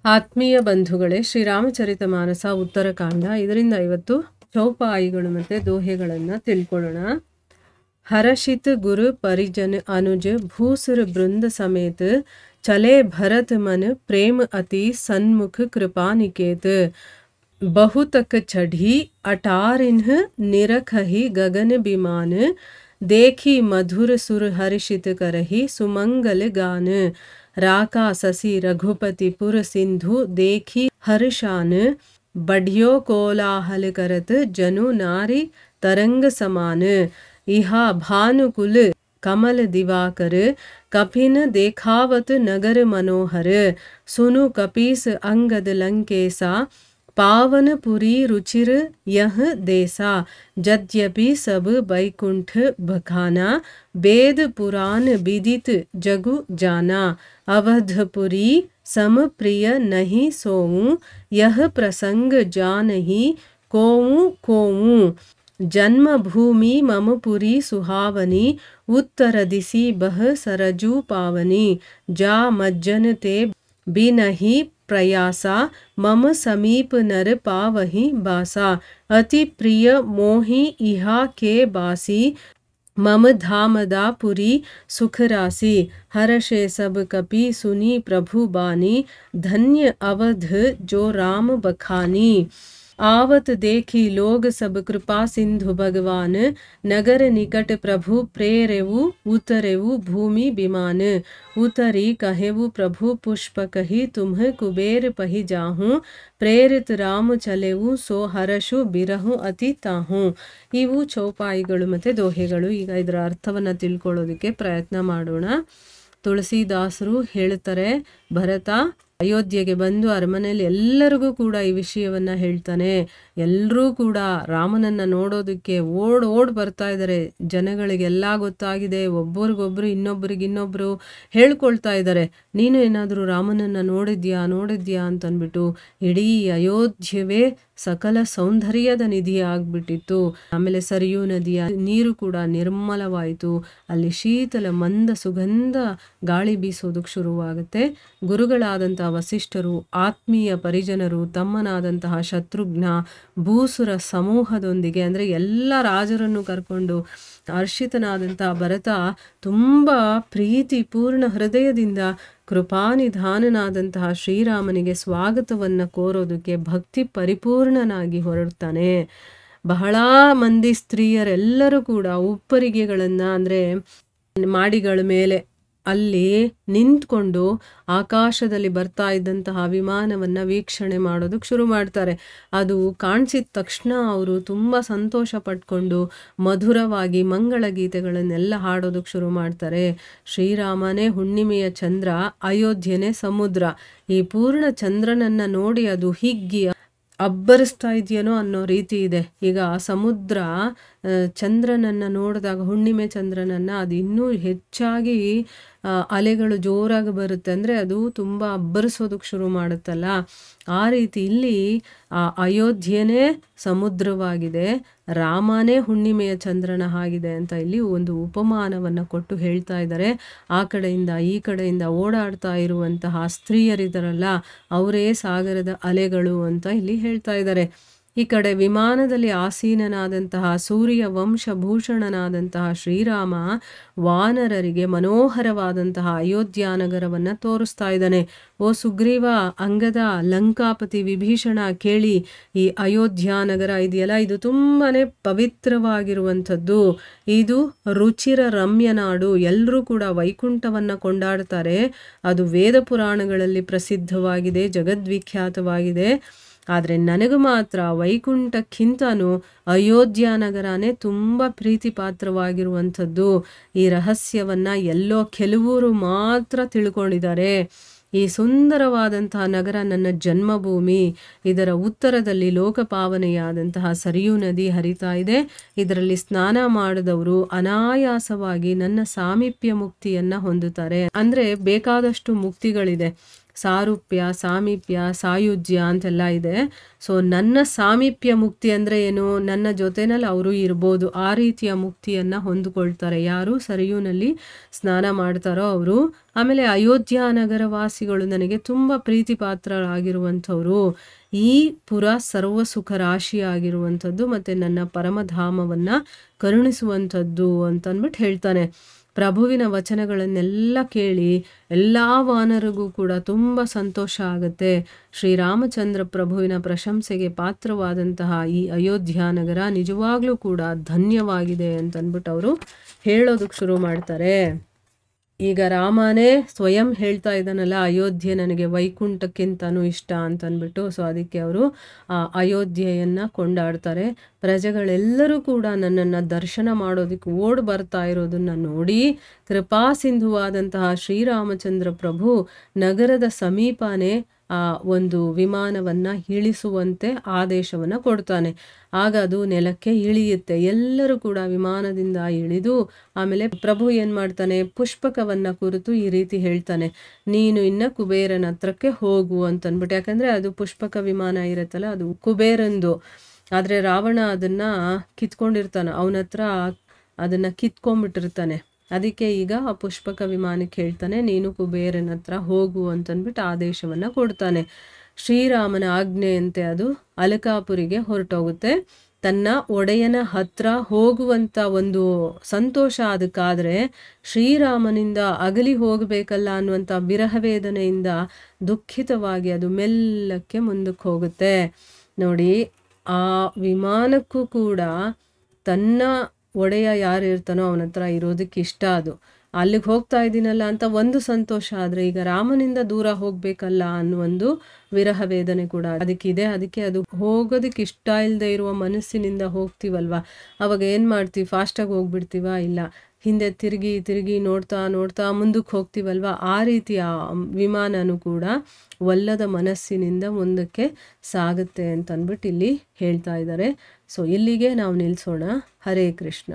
ಆತ್ಮೀಯ ಬಂಧುಗಳೇ, ಶ್ರೀರಾಮಚರಿತಮಾನಸ ಉತ್ತರಕಾಂಡ 550 ಚೌಪಾಯಿಗಳು ಮತ್ತು ದೋಹೆಗಳನ್ನು ತಿಳ್ಕೊಳ್ಳೋಣ. ಹರ್ಷಿತ್ ಗುರು ಪರಿಜನ ಅನುಜ ಭೂಸುರ ಬೃಂದ ಸಮೇತ ಚಲೆ ಭರತ ಮನ ಪ್ರೇಮ ಅತಿ ಸನ್ಮುಖ ಕೃಪಾನಿಕೇತ ಬಹುತಕ ಚढ़ी अटारिन्ह निरखहि गगन विमान देखी मधुर सुर हर्षित करहि सुमंगल गान राका ससी रघुपति पुर सिंधु देखी हर्षान बढ़ियो कोलाहल करत जनु नारी तरंग समान इहा भानुकुल कमल दिवाकर कपिन देखावत नगर मनोहर सुनु कपीस अंगद लंकेसा पावन पुरी रुचिर यह देसा यद्यपि सब बैकुंठ बखाना वेद पुराण विदित जगु जाना अवधपुरी सम प्रिय नहीं सोऊं यह प्रसंग जानहि कोऊं कोऊं जन्मभूमि मम पुरी सुहावनी उत्तर दिशि बह सरजू पावनी जा मज्जन ते बिनहि प्रयासा मम समीप नर पावहि बासा अति प्रिय मोहि इहा के बासी मम धामदा पुरी सुखरासी हर्षे सब कपि सुनी प्रभु बानी धन्य अवध जो राम बखानी आवत देखी लोग सब कृपा सिंधु भगवान नगर निकट प्रभु प्रेरेवु उतरेवु भूमि विमान उतरी कहेवु प्रभु पुष्प कही तुम्ह कुबेर पही जाहूं ಪ್ರೇರಿತ ರಾಮ ಚಲೆವು ಸೋ ಹರಶು ಬಿರಹು ಅತಿ ತಾಹು. ಇವು ಚೌಪಾಯಿಗಳು ಮತ್ತು ದೋಹೆಗಳು. ಈಗ ಇದರ ಅರ್ಥವನ್ನು ತಿಳ್ಕೊಳ್ಳೋದಕ್ಕೆ ಪ್ರಯತ್ನ ಮಾಡೋಣ. ತುಳಸಿದಾಸರು ಹೇಳ್ತಾರೆ, ಭರತ ಅಯೋಧ್ಯೆಗೆ ಬಂದು ಅರಮನೆಯಲ್ಲಿ ಎಲ್ಲರಿಗೂ ಕೂಡ ಈ ವಿಷಯವನ್ನು ಹೇಳ್ತಾನೆ. ಎಲ್ಲರೂ ಕೂಡ ರಾಮನನ್ನು ನೋಡೋದಕ್ಕೆ ಓಡ್ ಬರ್ತಾ ಇದ್ದಾರೆ. ಜನಗಳಿಗೆಲ್ಲ ಗೊತ್ತಾಗಿದೆ, ಒಬ್ಬರಿಗೊಬ್ರು ಇನ್ನೊಬ್ಬರು ಹೇಳ್ಕೊಳ್ತಾ ಇದ್ದಾರೆ, ನೀನು ಏನಾದರೂ ರಾಮನನ್ನು ನೋಡಿದ್ಯಾ ಅಂತನ್ಬಿಟ್ಟು. ಇಡೀ ಅಯೋಧ್ಯವೇ ಸಕಲ ಸೌಂದರ್ಯದ ನಿಧಿ ಆಗ್ಬಿಟ್ಟಿತ್ತು. ಆಮೇಲೆ ಸರಿಯೂ ನದಿಯ ನೀರು ಕೂಡ ನಿರ್ಮಲವಾಯಿತು. ಅಲ್ಲಿ ಶೀತಲ ಮಂದ ಸುಗಂಧ ಗಾಳಿ ಬೀಸೋದಕ್ಕೆ ಶುರುವಾಗುತ್ತೆ. ಗುರುಗಳಾದಂತಹ ವಸಿಷ್ಠರು, ಆತ್ಮೀಯ ಪರಿಜನರು, ತಮ್ಮನಾದಂತಹ ಶತ್ರುಘ್ನ, ಭೂಸುರ ಸಮೂಹದೊಂದಿಗೆ ಅಂದರೆ ಎಲ್ಲ ರಾಜರನ್ನು ಕರ್ಕೊಂಡು ಹರ್ಷಿತನಾದಂತಹ ಭರತ ತುಂಬ ಪ್ರೀತಿಪೂರ್ಣ ಹೃದಯದಿಂದ ಕೃಪಾನಿಧಾನನಾದಂತಹ ಶ್ರೀರಾಮನಿಗೆ ಸ್ವಾಗತವನ್ನು ಕೋರೋದಕ್ಕೆ ಭಕ್ತಿ ಪರಿಪೂರ್ಣನಾಗಿ ಹೊರಡ್ತಾನೆ. ಬಹಳ ಮಂದಿ ಸ್ತ್ರೀಯರೆಲ್ಲರೂ ಕೂಡ ಉಪ್ಪರಿಗೆಗಳನ್ನು ಅಂದರೆ ಮಾಡಿಗಳ ಮೇಲೆ ಅಲ್ಲಿ ನಿಂತ್ಕೊಂಡು ಆಕಾಶದಲ್ಲಿ ಬರ್ತಾ ಇದ್ದಂತಹ ವಿಮಾನವನ್ನು ವೀಕ್ಷಣೆ ಮಾಡೋದಕ್ಕೆ ಶುರು ಮಾಡ್ತಾರೆ. ಅದು ಕಾಣಿಸಿದ ತಕ್ಷಣ ಅವರು ತುಂಬ ಸಂತೋಷ ಪಟ್ಕೊಂಡು ಮಧುರವಾಗಿ ಮಂಗಳ ಗೀತೆಗಳನ್ನೆಲ್ಲ ಹಾಡೋದಕ್ಕೆ ಶುರು ಮಾಡ್ತಾರೆ. ಶ್ರೀರಾಮನೇ ಹುಣ್ಣಿಮೆಯ ಚಂದ್ರ, ಅಯೋಧ್ಯೆನೇ ಸಮುದ್ರ. ಈ ಪೂರ್ಣ ಚಂದ್ರನನ್ನು ನೋಡಿ ಅದು ಹಿಗ್ಗಿ ಅಬ್ಬರಿಸ್ತಾ ಇದೆಯೇನೋ ಅನ್ನೋ ರೀತಿ ಇದೆ. ಈಗ ಸಮುದ್ರ ಚಂದ್ರನನ್ನು ನೋಡಿದಾಗ, ಹುಣ್ಣಿಮೆ ಚಂದ್ರನನ್ನು, ಅದು ಇನ್ನೂ ಹೆಚ್ಚಾಗಿ ಅಲೆಗಳು ಜೋರಾಗಿ ಬರುತ್ತೆ. ಅಂದರೆ ಅದು ತುಂಬ ಅಬ್ಬರಿಸೋದಕ್ಕೆ ಶುರು ಮಾಡುತ್ತಲ್ಲ, ಆ ರೀತಿ ಇಲ್ಲಿ ಅಯೋಧ್ಯೆನೇ ಸಮುದ್ರವಾಗಿದೆ, ರಾಮನೇ ಹುಣ್ಣಿಮೆಯ ಚಂದ್ರನ ಆಗಿದೆ ಅಂತ ಇಲ್ಲಿ ಒಂದು ಉಪಮಾನವನ್ನು ಕೊಟ್ಟು ಹೇಳ್ತಾ ಇದ್ದಾರೆ. ಆ ಕಡೆಯಿಂದ ಈ ಕಡೆಯಿಂದ ಓಡಾಡ್ತಾ ಇರುವಂತಹ ಸ್ತ್ರೀಯರಿದ್ದಾರಲ್ಲ, ಅವರೇ ಸಾಗರದ ಅಲೆಗಳು ಅಂತ ಇಲ್ಲಿ ಹೇಳ್ತಾ ಇದ್ದಾರೆ. ಈ ಕಡೆ ವಿಮಾನದಲ್ಲಿ ಆಸೀನನಾದಂತಹ ಸೂರ್ಯ ವಂಶಭೂಷಣನಾದಂತಹ ಶ್ರೀರಾಮ ವಾನರರಿಗೆ ಮನೋಹರವಾದಂತಹ ಅಯೋಧ್ಯ ನಗರವನ್ನು ತೋರಿಸ್ತಾ ಇದ್ದಾನೆ. ಓ ಸುಗ್ರೀವ, ಅಂಗದ, ಲಂಕಾಪತಿ, ವಿಭೀಷಣ, ಕೇಳಿ, ಈ ಅಯೋಧ್ಯ ನಗರ ಇದೆಯಲ್ಲ, ಇದು ತುಂಬಾನೇ ಪವಿತ್ರವಾಗಿರುವಂಥದ್ದು. ಇದು ರುಚಿರ ರಮ್ಯ ನಾಡು. ಎಲ್ಲರೂ ಕೂಡ ವೈಕುಂಠವನ್ನು ಕೊಂಡಾಡ್ತಾರೆ. ಅದು ವೇದ ಪುರಾಣಗಳಲ್ಲಿ ಪ್ರಸಿದ್ಧವಾಗಿದೆ, ಜಗದ್ವಿಖ್ಯಾತವಾಗಿದೆ. ಆದರೆ ನನಗೆ ಮಾತ್ರ ವೈಕುಂಠಕ್ಕಿಂತನೂ ಅಯೋಧ್ಯ ನಗರನೇ ತುಂಬ ಪ್ರೀತಿ ಪಾತ್ರವಾಗಿರುವಂಥದ್ದು. ಈ ರಹಸ್ಯವನ್ನು ಎಲ್ಲೋ ಕೆಲವರು ಮಾತ್ರ ತಿಳ್ಕೊಂಡಿದ್ದಾರೆ. ಈ ಸುಂದರವಾದಂತಹ ನಗರ ನನ್ನ ಜನ್ಮಭೂಮಿ. ಇದರ ಉತ್ತರದಲ್ಲಿ ಲೋಕಪಾವನೆಯಾದಂತಹ ಸರಿಯೂ ನದಿ ಹರಿತಾ ಇದೆ. ಇದರಲ್ಲಿ ಸ್ನಾನ ಮಾಡಿದವರು ಅನಾಯಾಸವಾಗಿ ನನ್ನ ಸಾಮೀಪ್ಯ ಮುಕ್ತಿಯನ್ನು ಹೊಂದುತ್ತಾರೆ. ಅಂದರೆ ಬೇಕಾದಷ್ಟು ಮುಕ್ತಿಗಳಿದೆ. ಸಾರೂಪ್ಯ, ಸಾಮೀಪ್ಯ, ಸಾಯುಜ್ಯ ಅಂತೆಲ್ಲ ಇದೆ. ಸೊ ನನ್ನ ಸಾಮೀಪ್ಯ ಮುಕ್ತಿ ಅಂದರೆ ಏನು, ನನ್ನ ಜೊತೆನಲ್ಲಿ ಅವರು ಇರ್ಬೋದು, ಆ ರೀತಿಯ ಮುಕ್ತಿಯನ್ನು ಹೊಂದಿಕೊಳ್ತಾರೆ ಯಾರು ಸರಿಯೂನಲ್ಲಿ ಸ್ನಾನ ಮಾಡ್ತಾರೋ ಅವರು. ಆಮೇಲೆ ಅಯೋಧ್ಯ ನಗರವಾಸಿಗಳು ನನಗೆ ತುಂಬ ಪ್ರೀತಿ ಪಾತ್ರರಾಗಿರುವಂಥವ್ರು, ಈ ಪುರ ಸರ್ವ ಸುಖ ರಾಶಿ ಆಗಿರುವಂಥದ್ದು ಮತ್ತು ನನ್ನ ಪರಮಧಾಮವನ್ನು ಕರುಣಿಸುವಂಥದ್ದು ಅಂತಂದ್ಬಿಟ್ಟು ಹೇಳ್ತಾನೆ. ಪ್ರಭುವಿನ ವಚನಗಳನ್ನೆಲ್ಲ ಕೇಳಿ ಎಲ್ಲ ವಾನರಿಗೂ ಕೂಡ ತುಂಬ ಸಂತೋಷ ಆಗುತ್ತೆ. ಶ್ರೀರಾಮಚಂದ್ರ ಪ್ರಭುವಿನ ಪ್ರಶಂಸೆಗೆ ಪಾತ್ರವಾದಂತಹ ಈ ಅಯೋಧ್ಯ ನಗರ ನಿಜವಾಗ್ಲೂ ಕೂಡ ಧನ್ಯವಾಗಿದೆ ಅಂತಂದ್ಬಿಟ್ಟು ಅವರು ಹೇಳೋದಕ್ಕೆ ಶುರು ಮಾಡ್ತಾರೆ. ಈಗ ರಾಮನೇ ಸ್ವಯಂ ಹೇಳ್ತಾ ಇದ್ದಾನಲ್ಲ, ಅಯೋಧ್ಯೆ ನನಗೆ ವೈಕುಂಠಕ್ಕಿಂತನೂ ಇಷ್ಟ ಅಂತಂದ್ಬಿಟ್ಟು. ಸೊ ಅದಕ್ಕೆ ಅವರು ಅಯೋಧ್ಯೆಯನ್ನು ಕೊಂಡಾಡ್ತಾರೆ. ಪ್ರಜೆಗಳೆಲ್ಲರೂ ಕೂಡ ನನ್ನನ್ನು ದರ್ಶನ ಮಾಡೋದಕ್ಕೆ ಓಡಿ ಬರ್ತಾ ಇರೋದನ್ನು ನೋಡಿ ಕೃಪಾಸಿಂಧುವಾದಂತಹ ಶ್ರೀರಾಮಚಂದ್ರ ಪ್ರಭು ನಗರದ ಸಮೀಪನೇ ಒಂದು ವಿಮಾನವನ್ನು ಇಳಿಸುವಂತೆ ಆದೇಶವನ್ನು ಕೊಡ್ತಾನೆ. ಆಗ ಅದು ನೆಲಕ್ಕೆ ಇಳಿಯುತ್ತೆ. ಎಲ್ಲರೂ ಕೂಡ ವಿಮಾನದಿಂದ ಇಳಿದು ಆಮೇಲೆ ಪ್ರಭು ಏನು ಮಾಡ್ತಾನೆ, ಪುಷ್ಪಕವನ್ನು ಕುರಿತು ಈ ರೀತಿ ಹೇಳ್ತಾನೆ, ನೀನು ಇನ್ನು ಕುಬೇರನ ಹತ್ರಕ್ಕೆ ಹೋಗು ಅಂತಂದ್ಬಿಟ್ಟು. ಯಾಕಂದರೆ ಅದು ಪುಷ್ಪಕ ವಿಮಾನ ಇರುತ್ತಲ್ಲ, ಅದು ಕುಬೇರಂದು. ಆದರೆ ರಾವಣ ಅದನ್ನು ಕಿತ್ಕೊಂಡಿರ್ತಾನೆ, ಅವನ ಹತ್ರ ಅದನ್ನು ಕಿತ್ಕೊಂಡ್ಬಿಟ್ಟಿರ್ತಾನೆ. ಅದಕ್ಕೆ ಈಗ ಆ ಪುಷ್ಪಕ ವಿಮಾನಕ್ಕೆ ಹೇಳ್ತಾನೆ, ನೀನು ಕುಬೇರನ ಹತ್ರ ಹೋಗು ಅಂತಂದ್ಬಿಟ್ಟು ಆದೇಶವನ್ನು ಕೊಡ್ತಾನೆ. ಶ್ರೀರಾಮನ ಆಜ್ಞೆಯಂತೆ ಅದು ಅಲಕಾಪುರಿಗೆ ಹೊರಟೋಗುತ್ತೆ. ತನ್ನ ಒಡೆಯನ ಹತ್ರ ಹೋಗುವಂಥ ಒಂದು ಸಂತೋಷ ಅದಕ್ಕಾದರೆ, ಶ್ರೀರಾಮನಿಂದ ಅಗಲಿ ಹೋಗಬೇಕಲ್ಲ ಅನ್ನುವಂಥ ವಿರಹವೇದನೆಯಿಂದ ದುಃಖಿತವಾಗಿ ಅದು ಮೆಲ್ಲಕ್ಕೆ ಮುಂದಕ್ಕೆ ಹೋಗುತ್ತೆ. ನೋಡಿ, ಆ ವಿಮಾನಕ್ಕೂ ಕೂಡ ತನ್ನ ಒಡೆಯ ಯಾರು ಇರ್ತಾನೋ ಅವನ ಹತ್ರ ಇರೋದಕ್ಕೆ ಇಷ್ಟ. ಅದು ಅಲ್ಲಿಗೆ ಹೋಗ್ತಾ ಇದ್ದೀನಲ್ಲ ಅಂತ ಒಂದು ಸಂತೋಷ, ಆದರೆ ಈಗ ರಾಮನಿಂದ ದೂರ ಹೋಗಬೇಕಲ್ಲ ಅನ್ನೋ ಒಂದು ವಿರಹ ವೇದನೆ ಕೂಡ ಅದಕ್ಕಿದೆ. ಅದಕ್ಕೆ ಅದು ಹೋಗೋದಕ್ಕೆ ಇಷ್ಟ ಇಲ್ಲದೆ ಇರುವ ಮನಸ್ಸಿನಿಂದ ಹೋಗ್ತೀವಲ್ವ, ಅವಾಗ ಏನು ಮಾಡ್ತೀವಿ, ಫಾಸ್ಟಾಗಿ ಹೋಗ್ಬಿಡ್ತೀವ, ಇಲ್ಲ ಹಿಂದೆ ತಿರುಗಿ ತಿರುಗಿ ನೋಡ್ತಾ ನೋಡ್ತಾ ಮುಂದಕ್ಕೆ ಹೋಗ್ತೀವಲ್ವ. ಆ ರೀತಿಯ ವಿಮಾನನೂ ಕೂಡ ಒಲ್ಲದ ಮನಸ್ಸಿನಿಂದ ಮುಂದಕ್ಕೆ ಸಾಗುತ್ತೆ ಅಂತ ಅಂದ್ಬಿಟ್ಟು ಇಲ್ಲಿ ಹೇಳ್ತಾ ಇದ್ದಾರೆ. ಸೊ ಇಲ್ಲಿಗೆ ನಾವು ನಿಲ್ಲಿಸೋಣ. ಹರೇ ಕೃಷ್ಣ.